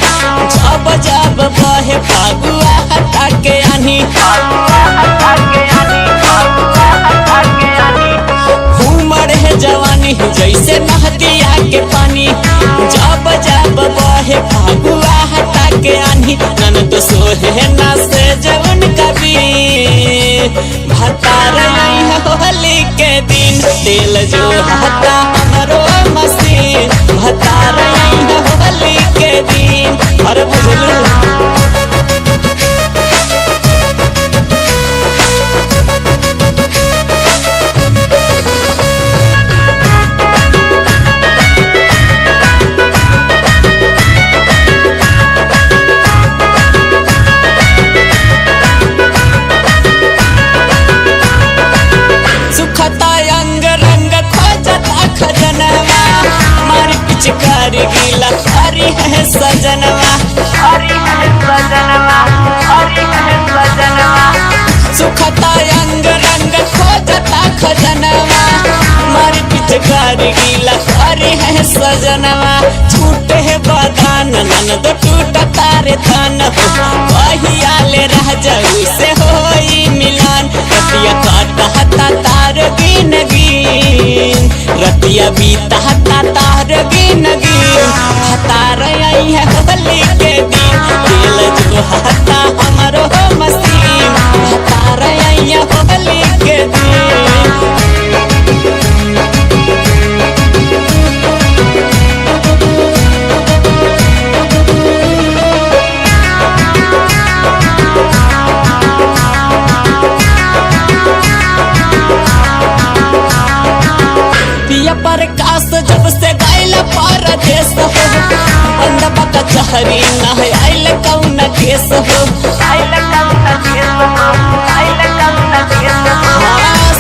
जब जब बहे फागुआ हटा के आनी उमड़ है जवानी जैसे नदिया के पानी। जब जब बहे फागुआ हटा के आनी नन तो सोहे ना से जवन कभी भतार होली के दिन तेल जो हटा हमरो मसीन भतार होली के दिन। अरे बुझलू पिचकारी गीला हरी है सजनवा सुखता अंग रंग खोजता खजनवा मारी पिचकारी गीला हरी है सजनवा। छूटे है बदान नन दो टूटा तारे तन वही आले रह जाऊ से होई मिलान। रतिया काटा हता तार गिन गिन रतिया बीता हता तार गिन गिन हतार आई है होली के दिन तेल जो हता हमरो मसीन हतार आई है होली के दिन। प्रकाश जब से गायल परदेश हो बंदबा कचहरी न है आइल कौन केस हो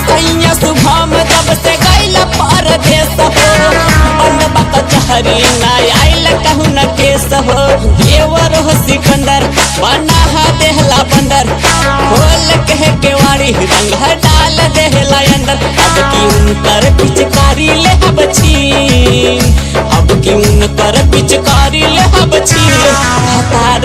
सैया शुभम जब से गायल परदेश हो बंदबा कचहरी न आइल कौन केस हो। देवर हो सिकंदर बना देहला बंदर खोल कह के वाड़ी रंग डाल देहला अंदर। अब की उनकर पिचकारी ले अब छीन अब की उनकर पिचकारी ले अब छीन हतार